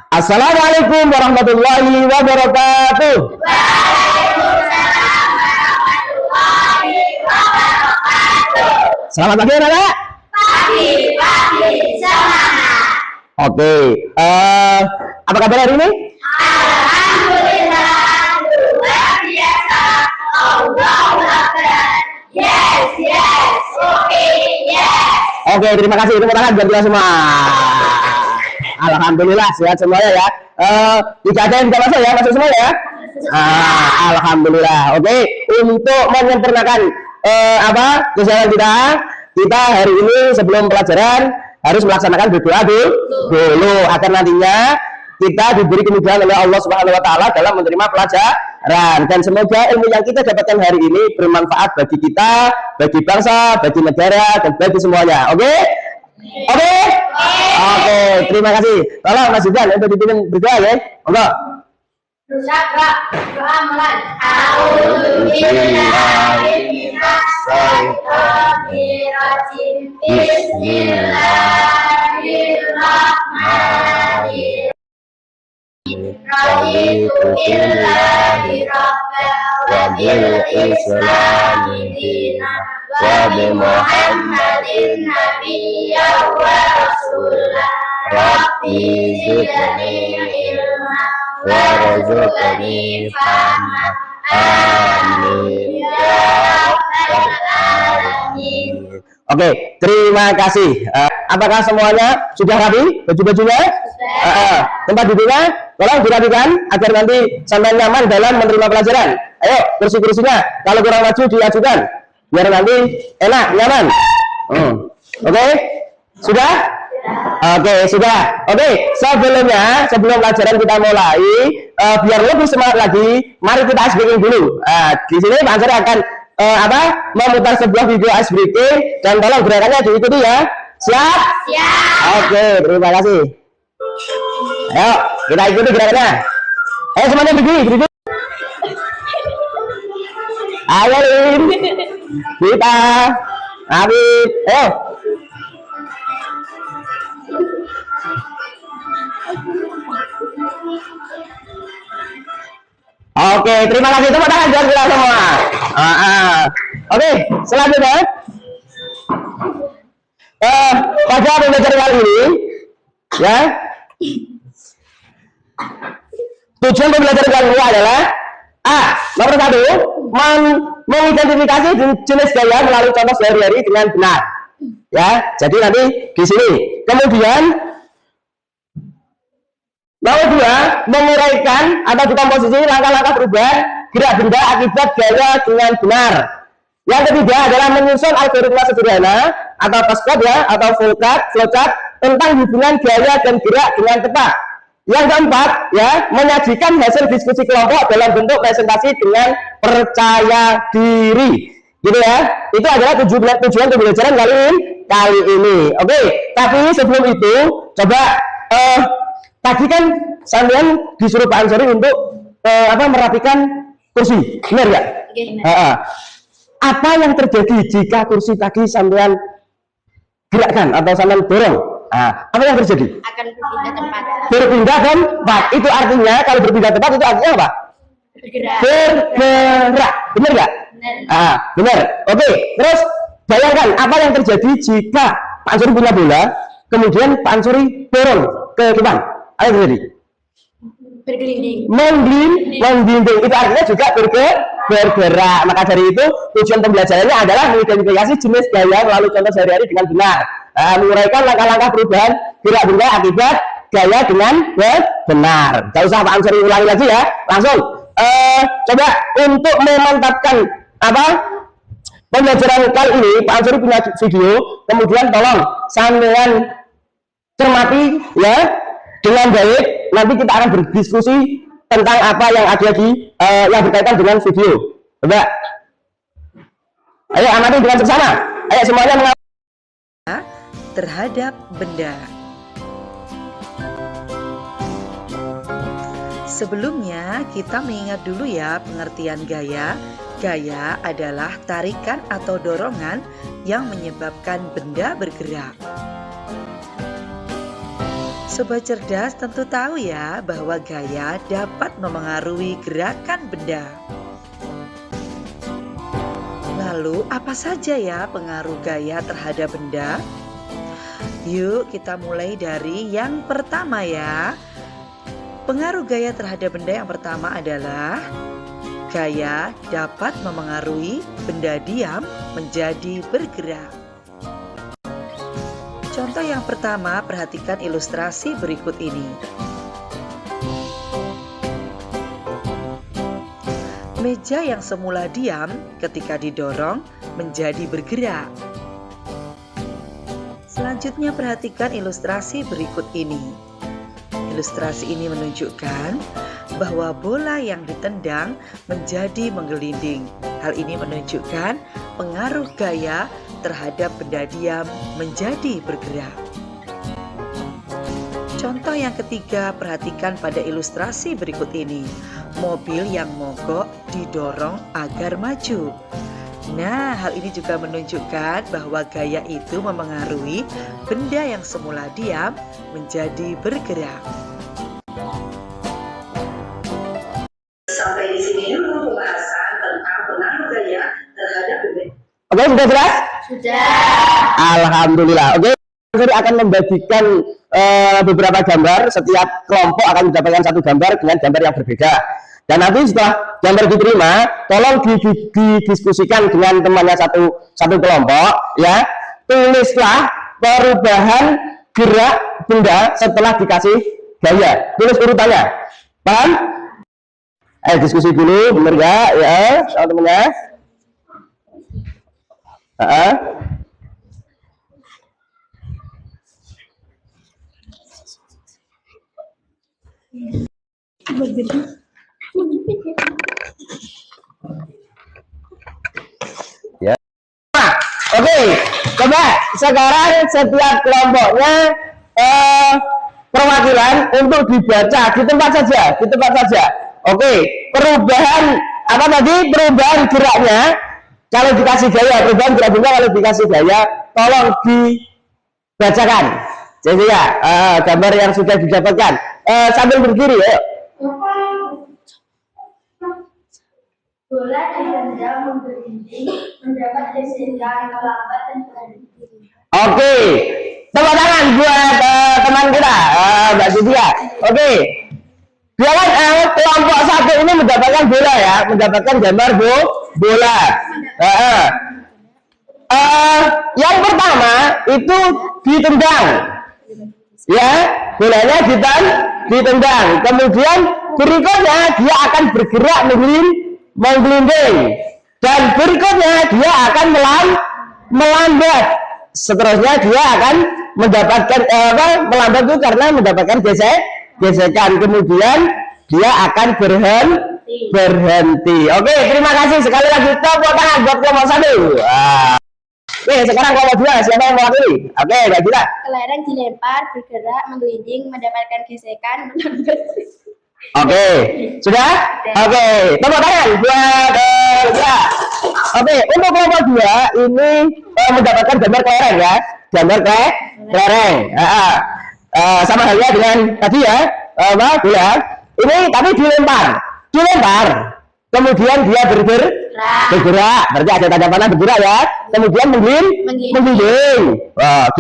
Assalamualaikum warahmatullahi wabarakatuh. Waalaikumsalam warahmatullahi wabarakatuh. Selamat pagi anak-anak. Pagi semangat. Oke, apa kabar hari ini? Alhamdulillah, luar biasa. Allahu Akbar. Yes, oke, yes. Oke, terima kasih. Tepuk tangan buat kita semua. Alhamdulillah sehat semuanya ya. Dijagain kita masuk ya, masuk semua ya. Alhamdulillah. Oke, untuk menyempurnakan kesehatan kita hari ini sebelum pelajaran harus melaksanakan berdoa dulu agar nantinya kita diberi kemudahan oleh Allah Subhanahu wa taala dalam menerima pelajaran, dan semoga ilmu yang kita dapatkan hari ini bermanfaat bagi kita, bagi bangsa, bagi negara, dan bagi semuanya. Oke? Terima kasih. Tolong Mas Idan untuk dipimpin berdoa ya. Monggo. Doa mulai. Bismillahirrahmanirrahim. Raditu billahi rabban wa bil islami dinan wa bi Muhammadin nabiyyan wa rasulan. Rabbi zidni ilma warzuqni fahma. Amin ya rabbal alamin. Oke, terima kasih. Apakah semuanya sudah rapi baju-bajunya? Tempat duduknya tolong dirapikan agar nanti sampai nyaman dalam menerima pelajaran. Ayo, kursi-kursinya kalau kurang maju diajukan biar nanti enak, nyaman. Oke? Sudah? Oke, sudah. Oke, sebelum pelajaran kita mulai, biar lebih semangat lagi, mari kita ice breaking dulu. Di sini Pak Ansari akan memutar sebuah video ice breaking, dan tolong gerakannya diikuti ya. Siap? Siap. Oke, terima kasih. Ayo, kita ikuti gerakannya. Ayo semuanya berdiri. Ayo, kita, Habib, ayo. Oke, terima kasih. Tepuk tangan buat kita semua. Oke, selanjutnya pada pembelajaran kali ini ya, tujuan pembelajaran kali ini adalah nomor 1, mengidentifikasi jenis gaya melalui contoh sehari-hari dengan benar ya. Jadi nanti di sini. Kemudian nomor 2, menguraikan atau dekomposisi langkah-langkah perubahan gerak benda akibat gaya dengan benar. Yang ketiga adalah menyusun algoritma sederhana atau passcode ya, atau flowchart tentang hubungan gaya dan gerak dengan tepat. Yang keempat ya, menyajikan hasil diskusi kelompok dalam bentuk presentasi dengan percaya diri. Gitu ya. Itu adalah tujuan pembelajaran kali ini. Oke, tapi sebelum itu coba tadi kan sampean disuruh Pak Ansari untuk merapikan kursi, benar nggak? Apa yang terjadi jika kursi tadi sampean gerakkan atau sampean dorong? Apa yang terjadi? Akan berpindah tempat. Berpindah tempat. Itu artinya kalau berpindah tempat itu artinya apa? Bergerak. Benar nggak? Benar. Oke. Terus bayangkan apa yang terjadi jika Pak Ansari punya bola, kemudian Pak Ansari dorong ke depan. Apa yang terjadi? Bergelinding. Menggelinding. Itu artinya juga bergerak. Maka dari itu tujuan pembelajarannya adalah mengidentifikasi jenis gaya melalui contoh sehari-hari dengan benar, menguraikan langkah-langkah perubahan gerak benda akibat gaya dengan benar. Gak usah Pak Ansari ulangi lagi ya, langsung coba untuk memantapkan pembelajaran kali ini. Pak Ansari punya video, kemudian tolong sampean cermati ya dengan baik. Nanti kita akan berdiskusi tentang apa yang ada di yang berkaitan dengan video. Coba, ayo amati dengan seksama. Ayo semuanya mengamati terhadap benda. Sebelumnya kita mengingat dulu ya pengertian gaya. Gaya adalah tarikan atau dorongan yang menyebabkan benda bergerak. Sobat cerdas tentu tahu ya bahwa gaya dapat memengaruhi gerakan benda. Lalu apa saja ya pengaruh gaya terhadap benda? Yuk kita mulai dari yang pertama ya. Pengaruh gaya terhadap benda yang pertama adalah gaya dapat memengaruhi benda diam menjadi bergerak. Contoh yang pertama, perhatikan ilustrasi berikut ini. Meja yang semula diam ketika didorong menjadi bergerak. Selanjutnya perhatikan ilustrasi berikut ini. Ilustrasi ini menunjukkan bahwa bola yang ditendang menjadi menggelinding. Hal ini menunjukkan pengaruh gaya terhadap benda diam menjadi bergerak. Contoh yang ketiga, perhatikan pada ilustrasi berikut ini. Mobil yang mogok didorong agar maju. Nah, hal ini juga menunjukkan bahwa gaya itu memengaruhi benda yang semula diam menjadi bergerak. Sampai di sini dulu pembahasan tentang pengaruh gaya terhadap benda. Oke, sudah jelas? Sudah. Alhamdulillah. Oke, saya akan membagikan beberapa gambar. Setiap kelompok akan mendapatkan satu gambar dengan gambar yang berbeda. Dan nanti setelah gambar diterima, tolong didiskusikan dengan temannya satu kelompok, ya. Tulislah perubahan gerak benda setelah dikasih gaya. Tulis urutannya. Paham? Diskusi dulu, bener nggak? Ya, sama temennya. Ya. Oke, coba sekarang setiap kelompoknya perwakilan untuk dibaca di tempat saja. Oke, perubahan apa tadi? Perubahan geraknya. Kalau dikasih gaya, perubahan gerak benda kalau dikasih gaya, tolong dibacakan. Jadi ya, gambar yang sudah didapatkan. Sambil berdiri, yuk. Bola ditendang menggelinding, mendapat gesekan melambat dan berhenti. Oke, tepuk tangan buat teman kita, Mbak Cynthia. Oke, dia kan kelompok satu ini mendapatkan bola ya, mendapatkan gambar bola. Yang pertama itu ditendang, ya, bolanya ditendang. Kemudian berikutnya dia akan bergerak menggelinding, dan berikutnya dia akan melambat. Seterusnya dia akan mendapatkan melambat itu karena mendapatkan gesekan. Kemudian dia akan berhenti. Oke, terima kasih sekali lagi. Tepuk tangan buat kelompok satu. Oke, sekarang kelompok dua, siapa yang mewakili? Oke, Mbak Gila. Kelereng dilempar, bergerak, menggelinding, mendapatkan gesekan, melambat. Oke, sudah? Oke, tepuk tangan buat ya. Oke, untuk kelompok dua ini mendapatkan gambar kelereng ya, gambar kelereng. Sama halnya dengan tadi ya, Mbak Gila. Ini tapi dilempar, kemudian dia bergerak, berarti ada tanda panah bergerak ya. Kemudian menggelinding.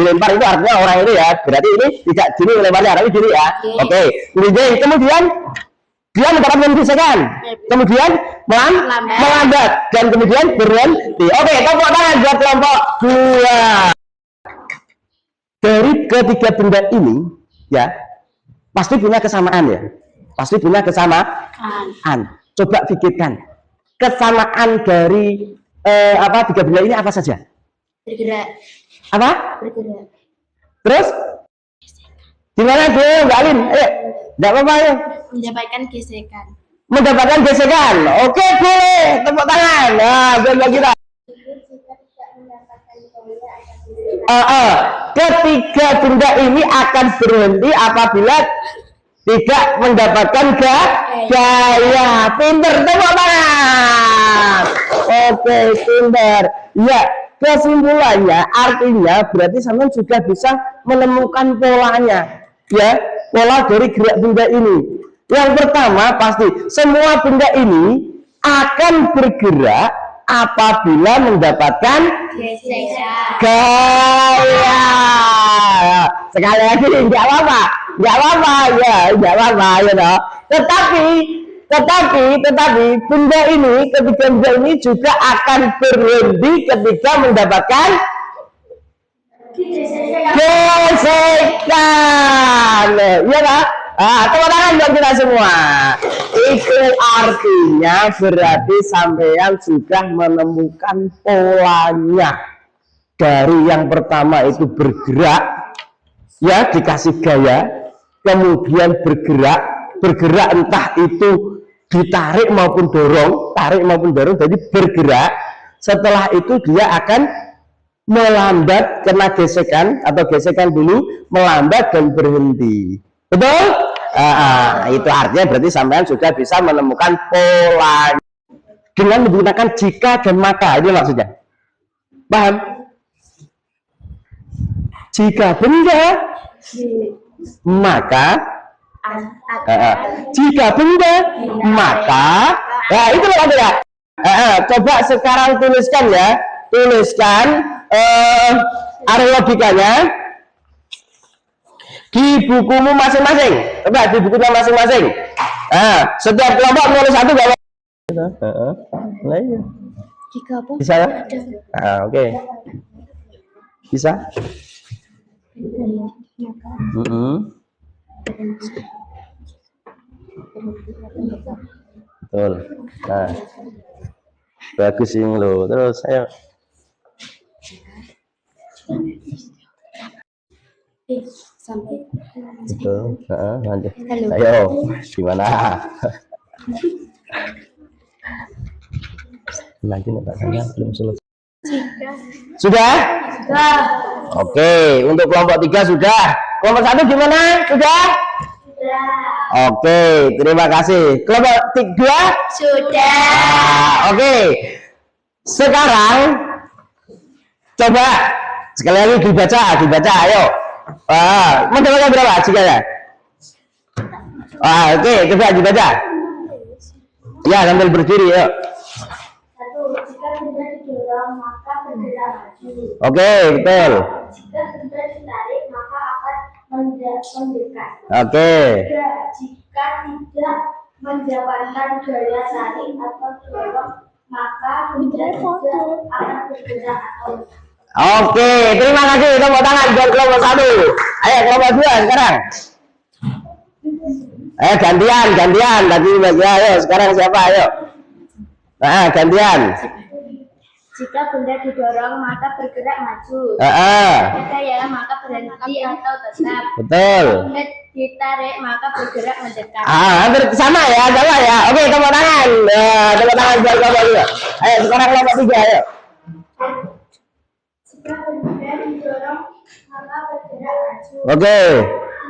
Dilempar itu artinya orang ini ya, berarti ini tidak gini melemparnya, tapi gini ya. Oke, menggelinding. Kemudian dia mendapatkan gesekan, kemudian melambat, dan kemudian berhenti. Oke, tepuk tangan buat kelompok dua. Dari ketiga benda ini ya, pasti punya kesamaan ya. Coba pikirkan kesamaan dari tiga benda ini apa saja? Bergerak. Apa? Bergerak. Terus? Gimana tuh, Mbak Alin? Enggak apa-apa ya. Mendapatkan gesekan. Oke, boleh. Tepuk tangan. Nah, buat kita. Ketiga benda ini akan berhenti apabila tidak mendapatkan gaya. Pinter, tepuk tangan. Oke, pinter. Ya, kesimpulannya artinya berarti sampean sudah bisa menemukan polanya. ya pola dari gerak benda ini. Yang pertama pasti semua benda ini akan bergerak apabila mendapatkan gesekan. gaya. Sekali lagi nggak apa-apa ya, nggak apa-apa ya toh. Tetapi benda ini ketika benda ini juga akan berhenti ketika mendapatkan gesekan. Iya Pak? Tepuk tangan buat kita semua. Itu artinya berarti sampean sudah menemukan polanya. Dari yang pertama itu bergerak, ya dikasih gaya, kemudian bergerak entah itu ditarik maupun dorong, jadi bergerak. Setelah itu dia akan melambat kena gesekan atau gesekan dulu, melambat dan berhenti. Betul? Itu artinya berarti sampean sudah bisa menemukan pola dengan menggunakan jika dan maka. Ini maksudnya. Paham? Jika benda maka jika benda maka itu loh ya. Coba sekarang tuliskan ya. Tuliskan logikanya di bukumu masing-masing. Coba di bukunya masing-masing. Setiap kelompok menulis satu gak? Bisa ya? Oke. Bisa? Betul. Nah, bagus ini loh. Terus ayo. Sampai. Betul. Lanjut. Ayo, gimana? Nanti tanya belum selesai. Sudah? Sudah. Oke, untuk kelompok 3 sudah. Kelompok 1 gimana? Sudah? Sudah. Oke, terima kasih. Kelompok 2? Sudah. Oke. Sekarang coba sekali lagi dibaca, ayo. Mendapatkan berapa jikanya? Oke, coba dibaca. Ya, sambil berdiri, yuk. 1. Jika benda didorong maka bergerak maju. Oke, betul. Jika benda ditarik maka akan mendekat. Oke. 3. Jika tidak mendapatkan gaya tarik atau dorong maka benda tidak akan bergerak atau Oke, terima kasih. Tepuk tangan buat kelompok 1. Ayo kelompok 2 sekarang. Ayo gantian. Tadi ayo sekarang siapa? Ayo. Gantian. Jika benda didorong maka bergerak maju. Jika ya maka berhenti atau tetap. Betul. Benda ditarik maka bergerak mendekat. Hampir sama ya. Oke, tepuk tangan. Tepuk tangan buat kelompok 2. Ayo sekarang kelompok 3 ayo. Jika benda didorong maka bergerak maju. Oke.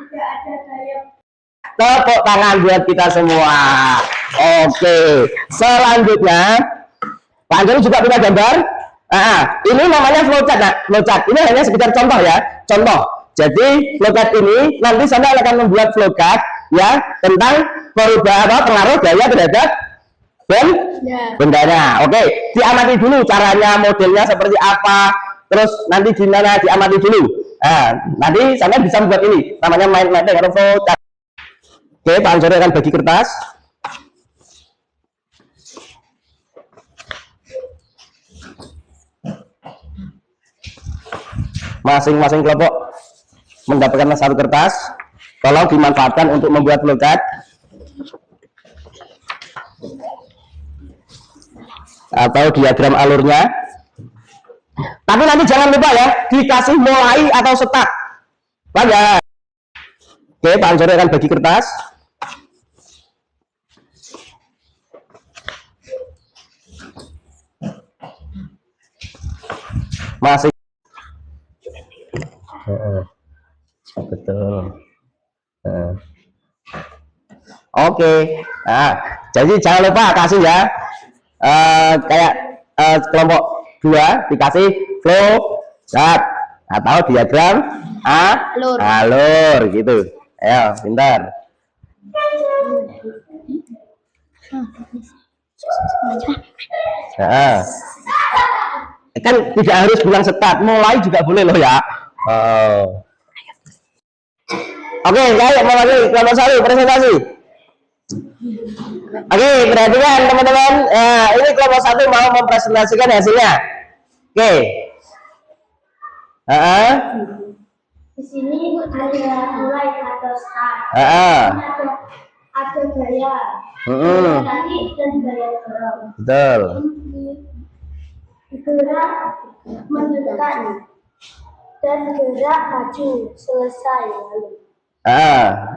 Tidak ada gaya. Tepuk tangan buat kita semua. Oke. Selanjutnya Pak Anjani juga punya gambar. Ini namanya flowchart. Flowchart ini hanya sekedar contoh ya. Jadi flowchart ini nanti saya akan membuat flowchart ya tentang pengaruh gaya terhadap bendanya. Oke, diamati dulu caranya, modelnya seperti apa. Terus nanti gimana, diamati dulu. Nanti saya bisa membuat ini namanya mathematik atau flowchart. Oke, Pak Anjani akan bagi kertas. Masing-masing kelompok mendapatkan satu kertas. Tolong dimanfaatkan untuk membuat flowchart atau diagram alurnya. Tapi nanti jangan lupa ya, dikasih mulai atau start. Banyak. Oke, Pak Anjani akan bagi kertas. Masih. Betul. Oke. Jadi jangan lupa kasih ya. Kayak kelompok 2 dikasih flow chart atau diagram alur gitu. Ayo, pintar. Nah, kan tidak harus bilang start, mulai juga boleh loh ya. Oh. Oke, ayo mau lagi kelompok 1 presentasi. Oke, perhatikan teman-teman. Ini kelompok 1 mau mempresentasikan hasilnya. Oke. Di sini ada mulai atau start. Ada gaya. Tadi dan gaya dorong. Betul. Gerak mendekat dan gerak maju selesai.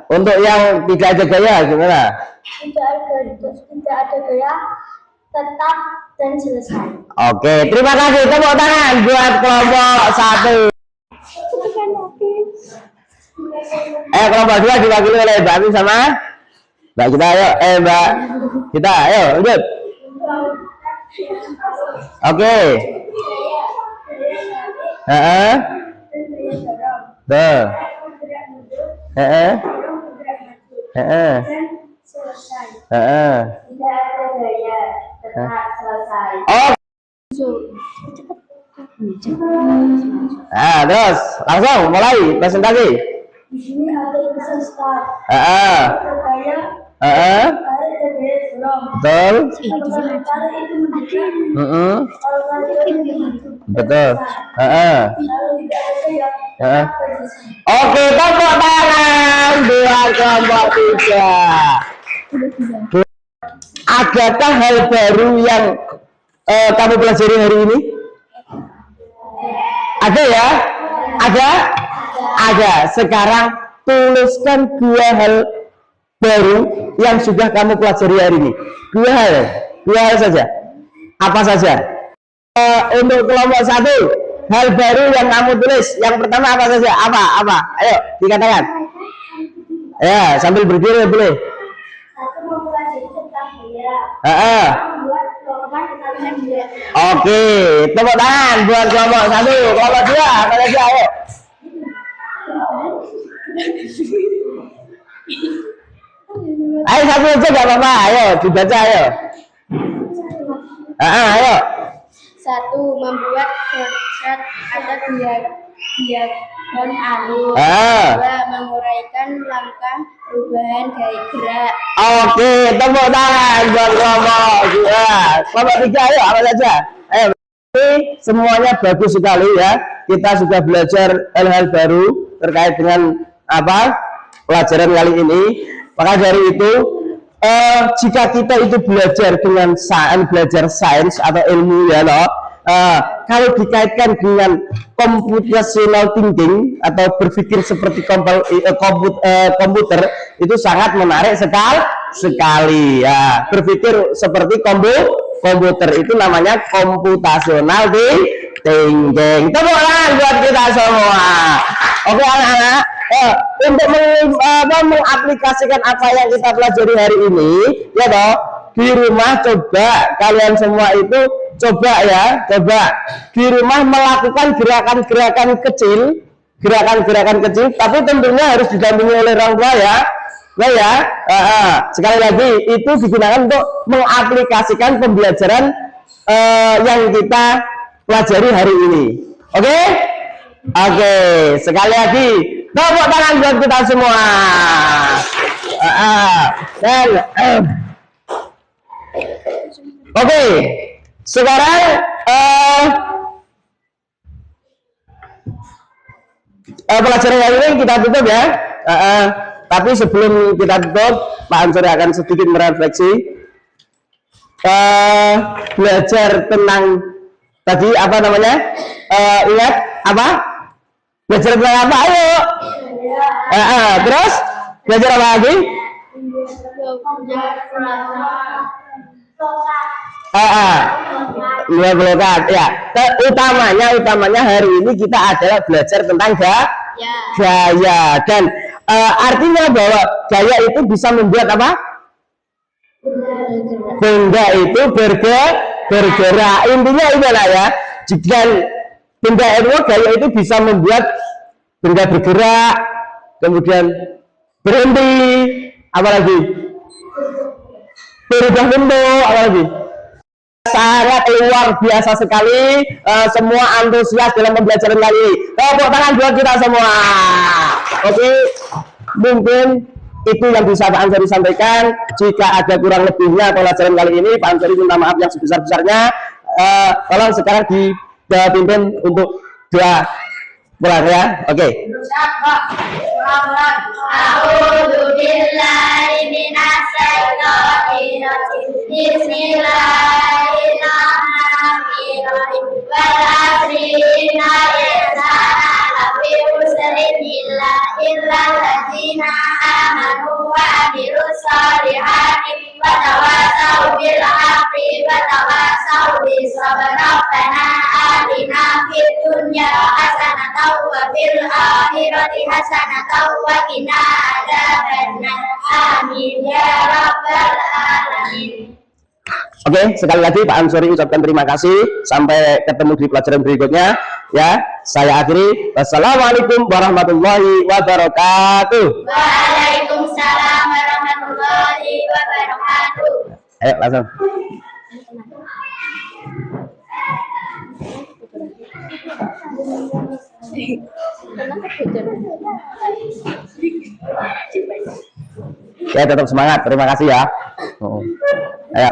Untuk yang tidak ada gaya gimana? Tidak ada gaya, tetap dan selesai. Oke, terima kasih. Tepuk tangan buat kelompok 1. Kelompok 2 diwakili oleh Mbak Amin sama Mbak kita. Ayo, Mbak kita, ayo lanjut. Oke. Tuh. Tidak ada gaya, tetap selesai. Oh. Terus langsung mulai presentasi. Di sini ada tulisan start. Ada Gaya. betul. Betul. Oke, tepuk tangan buat kelompok 3. Adakah hal baru yang kamu pelajari hari ini? Ada ya? Ada. Sekarang tuliskan 2 hal baru yang sudah kamu pelajari hari ini. 2 hal saja. Apa saja? Untuk kelompok 1, hal baru yang kamu tulis. Yang pertama apa saja? Apa? Ayo dikatakan. Ya, sambil berdiri boleh. Satu mempelajari tentang gaya. Oke, tepuk tangan buat kelompok 1. Kelompok 2, apa saja? Ayo. Ayo satu aja gak apa-apa. Ayo dibaca, ayo. Ayo. 1. Membuat konsep ada diagram alur. 2. Menguraikan langkah perubahan gaya gerak. Oke, tepuk tangan buat kelompok 2. Kelompok 3, ayo apa saja? Ayo. Ini semuanya bagus sekali ya. Kita sudah belajar hal-hal baru terkait dengan pelajaran kali ini. Maka dari itu, jika kita itu belajar dengan belajar sains atau ilmu ya loh, kalau dikaitkan dengan computational thinking atau berpikir seperti komputer itu sangat menarik sekali ya. Berpikir seperti komputer itu namanya computational thinking. Tepuk tangan buat kita semua. Oke anak-anak, untuk mengaplikasikan apa yang kita pelajari hari ini ya toh, di rumah coba kalian semua itu coba di rumah melakukan gerakan-gerakan kecil, tapi tentunya harus didampingi oleh orang tua ya. Sekali lagi itu digunakan untuk mengaplikasikan pembelajaran yang kita pelajari hari ini. Oke, sekali lagi tepuk tangan buat kita semua. Oke, sekarang pelajaran kali ini kita tutup ya. Tapi sebelum kita tutup, Pak Ansori akan sedikit merefleksi. Belajar tentang tadi apa namanya? Ingat apa? Belajar tentang apa? Ayo. Terus belajar apa lagi? Iya blokat ya. Utamanya hari ini kita adalah belajar tentang gaya dan artinya bahwa gaya itu bisa membuat apa? Benda itu bergerak. Intinya itu lah ya. Jika benda itu gaya itu bisa membuat benda bergerak, kemudian berhenti, apa lagi? Berubah bentuk, apa lagi? Sangat luar biasa sekali, semua antusias dalam pembelajaran kali ini. Tepuk tangan buat kita semua. Oke, mungkin itu yang bisa Pak Ansori sampaikan. Jika ada kurang lebihnya pelajaran kali ini, Pak Ansori minta maaf yang sebesar-besarnya. Tolong sekarang dipimpin untuk doa pulang ya. Oke. Oke, sekali lagi Pak Ansori ucapkan terima kasih. Sampai ketemu di pelajaran berikutnya. Ya, saya akhiri. Wassalamualaikum warahmatullahi wabarakatuh. Waalaikumsalam warahmatullahi wabarakatuh. Ayo langsung. Ya, tetap semangat. Terima kasih ya. Ayo.